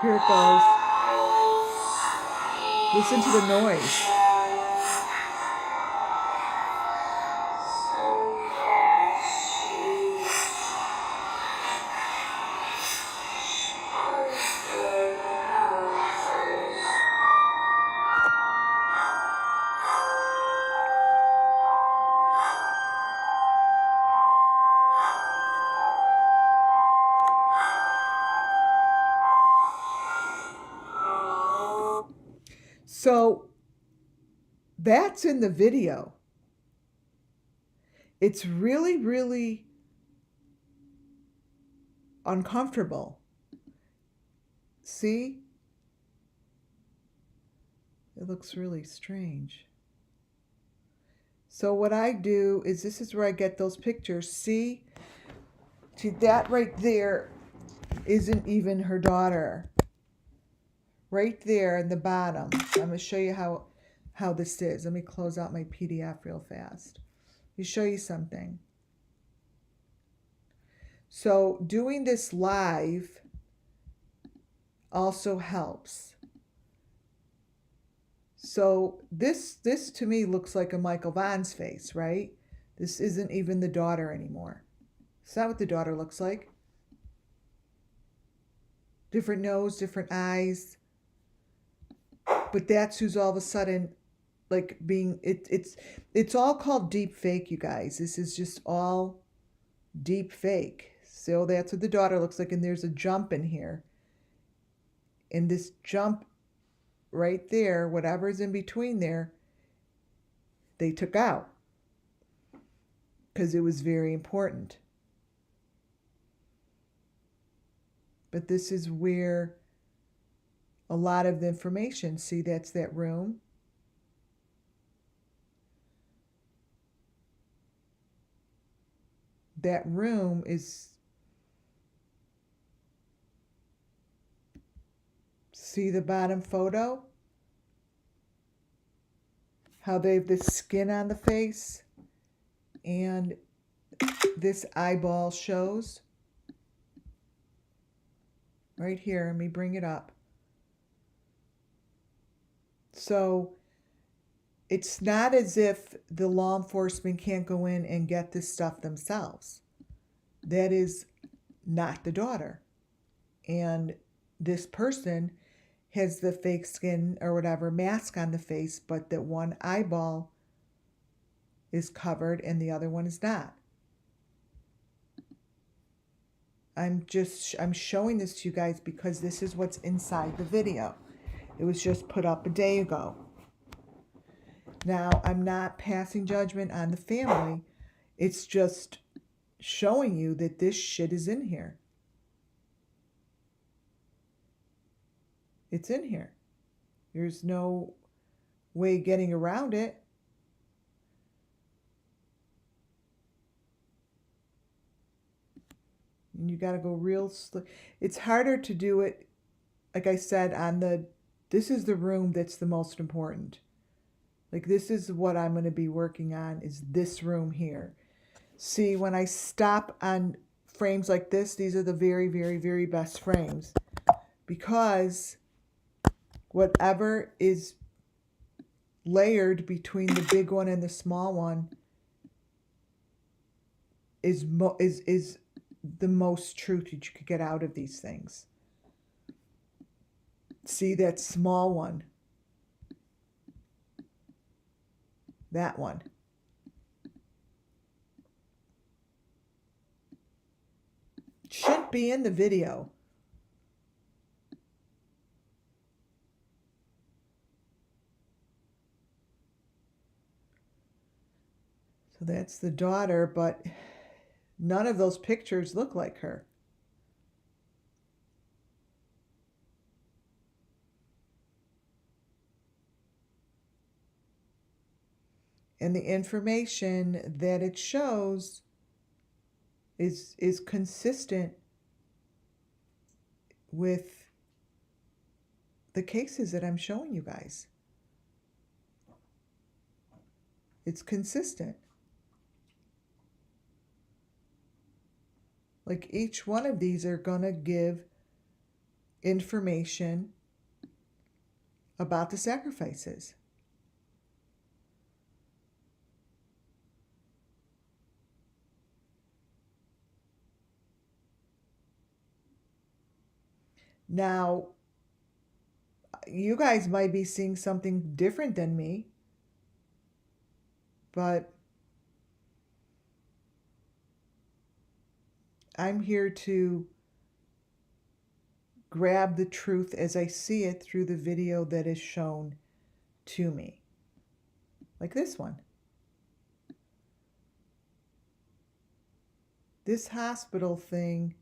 Here it goes. Listen to the noise. So that's in the video. It's really, really uncomfortable. See? It looks really strange. So what I do is, this is where I get those pictures. See? See, that right there isn't even her daughter. Right there in the bottom. I'm going to show you how this is. Let me close out my PDF real fast. Let me show you something. So doing this live also helps. So this to me looks like a Michael Vaughn's face, right? This isn't even the daughter anymore. It's not what the daughter looks like. different nose, different eyes. But that's who's all of a sudden like being it's all called deep fake, you guys. This is just all deep fake. So that's what the daughter looks like, and there's a jump in here. And this jump right there, whatever's in between there, they took out because it was very important. But this is where a lot of the information, see, that's that room. That room is, see the bottom photo? How they have this skin on the face and this eyeball shows. Right here, let me bring it up. So it's not as if the law enforcement can't go in and get this stuff themselves. That is not the daughter. And this person has the fake skin or whatever mask on the face, but that one eyeball is covered and the other one is not. I'm showing this to you guys because this is what's inside the video. It was just put up a day ago. Now, I'm not passing judgment on the family. It's just showing you that this shit is in here. It's in here. There's no way getting around it. And you got to go real slow. It's harder to do it, like I said, this is the room that's the most important. Like, this is what I'm going to be working on, is this room here. See, when I stop on frames like this, these are the very, very, very best frames. Because whatever is layered between the big one and the small one is the most truth that you could get out of these things. See that small one? That one. Shouldn't be in the video. So that's the daughter, but none of those pictures look like her. And the information that it shows is consistent with the cases that I'm showing you guys. It's consistent. Like, each one of these are going to give information about the sacrifices. Now, you guys might be seeing something different than me, but I'm here to grab the truth as I see it through the video that is shown to me. Like this one. This hospital thing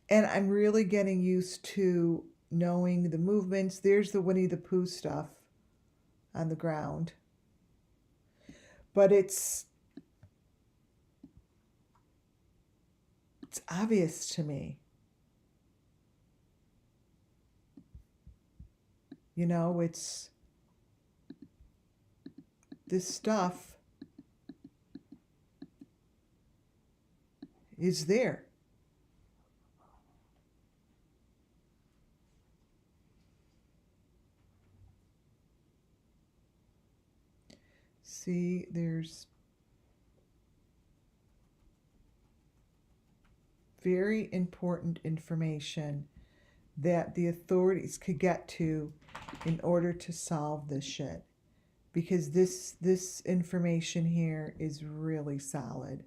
and I'm really getting used to knowing the movements. There's the Winnie the Pooh stuff on the ground. But it's obvious to me. You know, it's this stuff is there. See, there's very important information that the authorities could get to in order to solve this shit. Because this information here is really solid.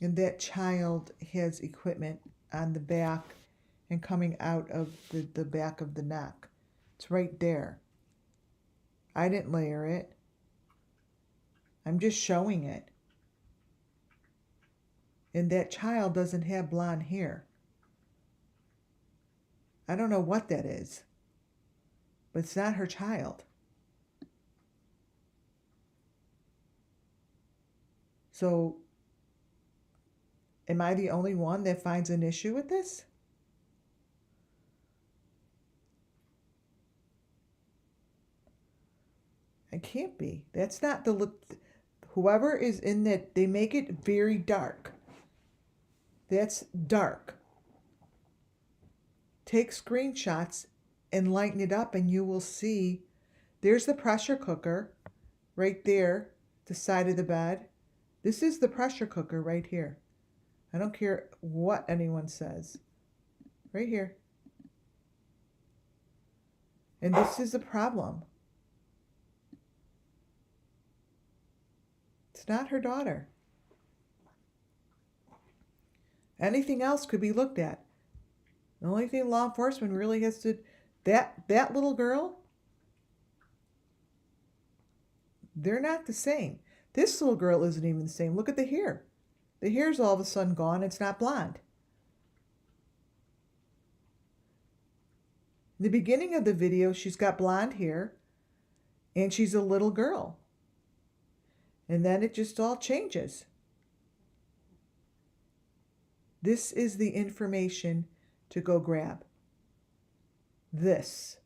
And that child has equipment on the back and coming out of the back of the neck. It's right there. I didn't layer it. I'm just showing it. And that child doesn't have blonde hair. I don't know what that is, but it's not her child. So, am I the only one that finds an issue with this? I can't be. That's not the look. Whoever is in that, they make it very dark. That's dark. Take screenshots and lighten it up and you will see there's the pressure cooker right there, the side of the bed. This is the pressure cooker right here. I don't care what anyone says. Right here. And this is the problem. It's not her daughter. Anything else could be looked at. The only thing law enforcement really has to, that little girl, they're not the same. This little girl isn't even the same. Look at the hair. The hair's all of a sudden gone. It's not blonde. In the beginning of the video, she's got blonde hair and she's a little girl. And then it just all changes. This is the information to go grab. This.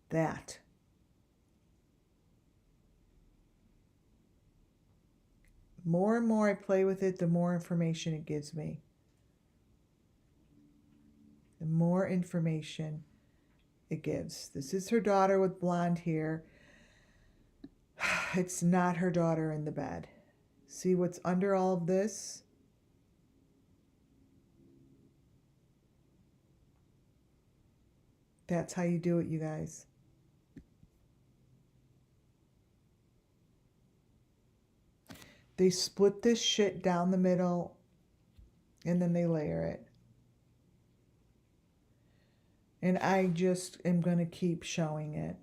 That. More and more I play with it, the more information it gives me. The more information it gives. This is her daughter with blonde hair. It's not her daughter in the bed. See what's under all of this? That's how you do it, you guys. They split this shit down the middle and then they layer it. And I just am going to keep showing it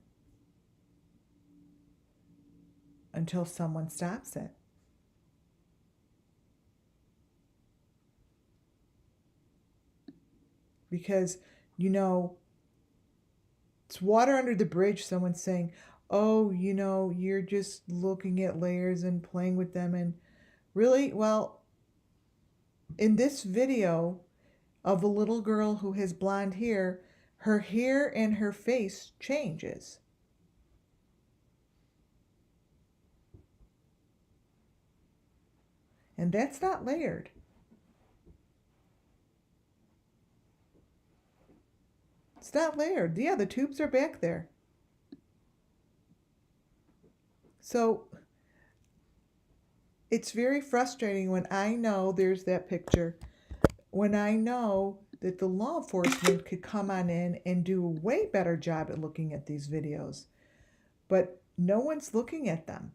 until someone stops it. Because, you know, it's water under the bridge. Someone's saying, oh, you know, you're just looking at layers and playing with them. And really, well, in this video of a little girl who has blonde hair, her hair and her face changes. And that's not layered. It's not layered. Yeah, the tubes are back there. So it's very frustrating when I know, there's that picture, when I know that the law enforcement could come on in and do a way better job at looking at these videos. But no one's looking at them.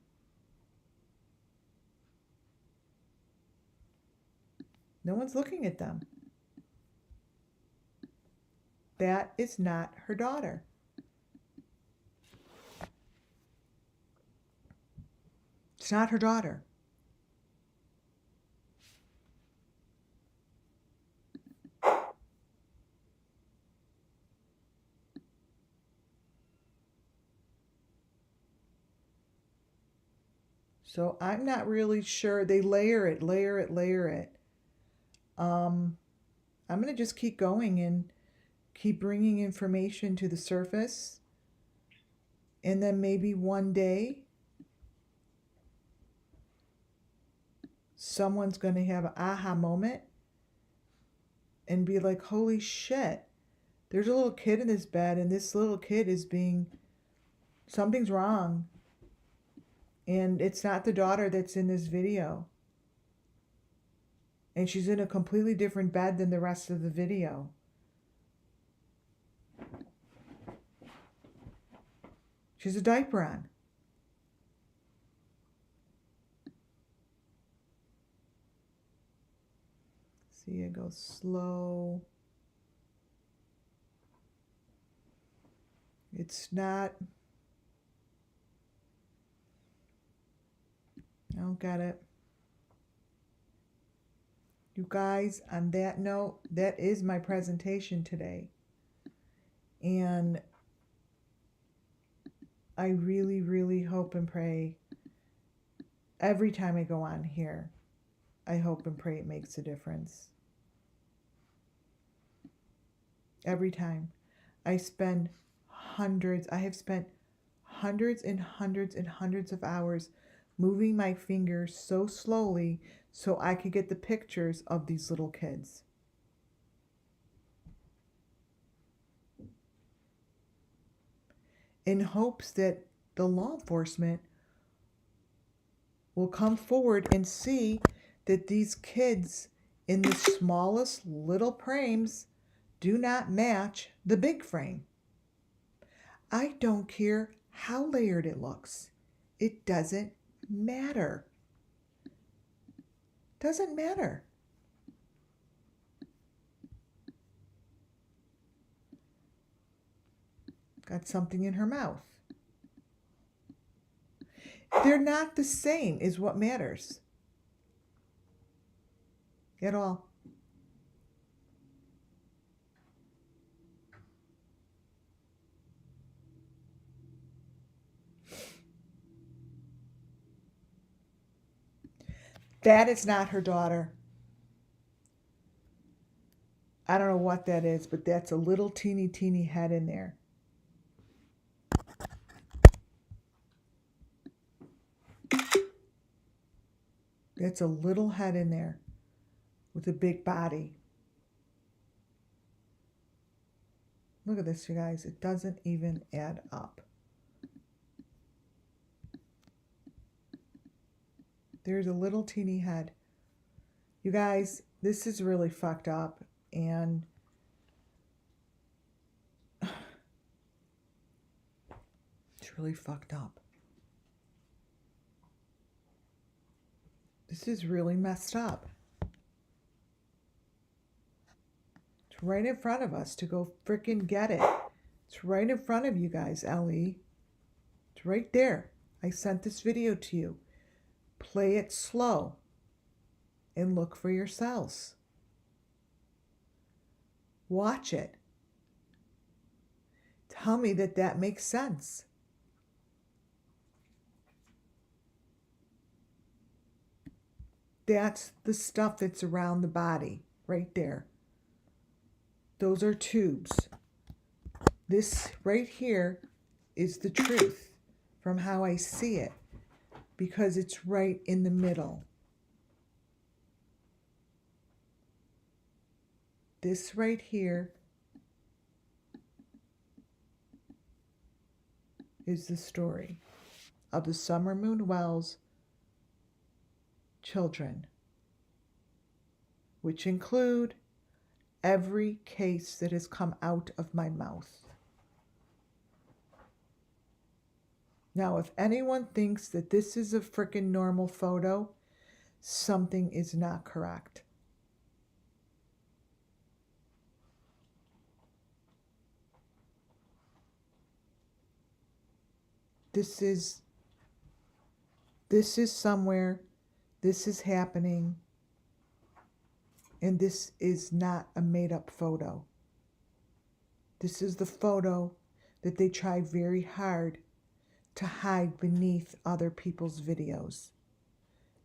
No one's looking at them. That is not her daughter. It's not her daughter. So I'm not really sure. They layer it. I'm going to just keep going and keep bringing information to the surface. And then maybe one day, someone's going to have an aha moment and be like, holy shit, there's a little kid in this bed, and this little kid is something's wrong. And it's not the daughter that's in this video. And she's in a completely different bed than the rest of the video. She has a diaper on. See, it goes slow. It's not. I don't get it. You guys, on that note, that is my presentation today. And I really, really hope and pray every time I go on here, I hope and pray it makes a difference. Every time. I have spent hundreds and hundreds and hundreds of hours moving my fingers so slowly so I could get the pictures of these little kids. In hopes that the law enforcement will come forward and see that these kids in the smallest little frames do not match the big frame. I don't care how layered it looks. It doesn't matter. Doesn't matter. Got something in her mouth. They're not the same is what matters. At all. That is not her daughter. I don't know what that is, but that's a little teeny head in there. That's a little head in there with a big body. Look at this, you guys. It doesn't even add up. There's a little teeny head. You guys, this is really fucked up. And it's really fucked up. This is really messed up. It's right in front of us to go frickin' get it. It's right in front of you guys, Ellie. It's right there. I sent this video to you. Play it slow and look for yourselves. Watch it. Tell me that that makes sense. That's the stuff that's around the body, right there. Those are tubes. This right here is the truth from how I see it, because it's right in the middle. This right here is the story of the SUMMERWELLS children, which include every case that has come out of my mouth. Now, if anyone thinks that this is a frickin' normal photo, something is not correct. This is somewhere, this is happening, and this is not a made-up photo. This is the photo that they try very hard to hide beneath other people's videos.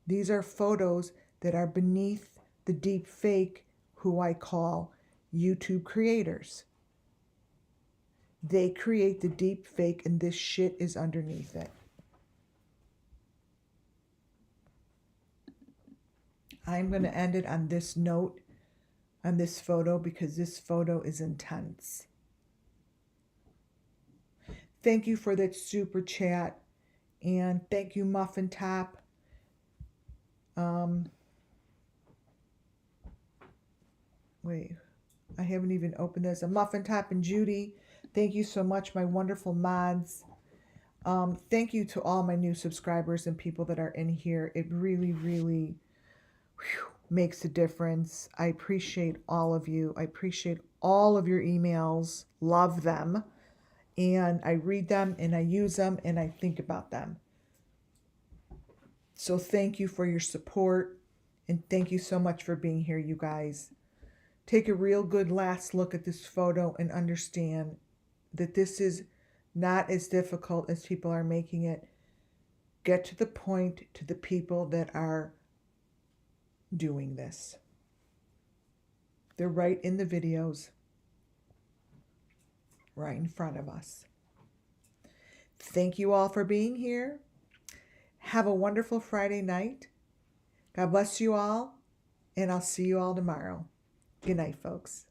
These are photos that are beneath the deep fake, who I call YouTube creators. They create the deep fake, and this shit is underneath it. I'm going to end it on this note. on this photo because this photo is intense. Thank you for that super chat. And thank you, Muffin Top. Wait, I haven't even opened this. A Muffin Top and Judy. Thank you so much, my wonderful mods. Thank you to all my new subscribers and people that are in here. It really, really makes a difference. I appreciate all of you. I appreciate all of your emails. Love them. And I read them and I use them and I think about them. So thank you for your support. And thank you so much for being here, you guys. Take a real good last look at this photo and understand that this is not as difficult as people are making it. Get to the point to the people that are doing this. They're right in the videos, right in front of us. Thank you all for being here. Have a wonderful Friday night. God bless you all, and I'll see you all tomorrow. Good night, folks.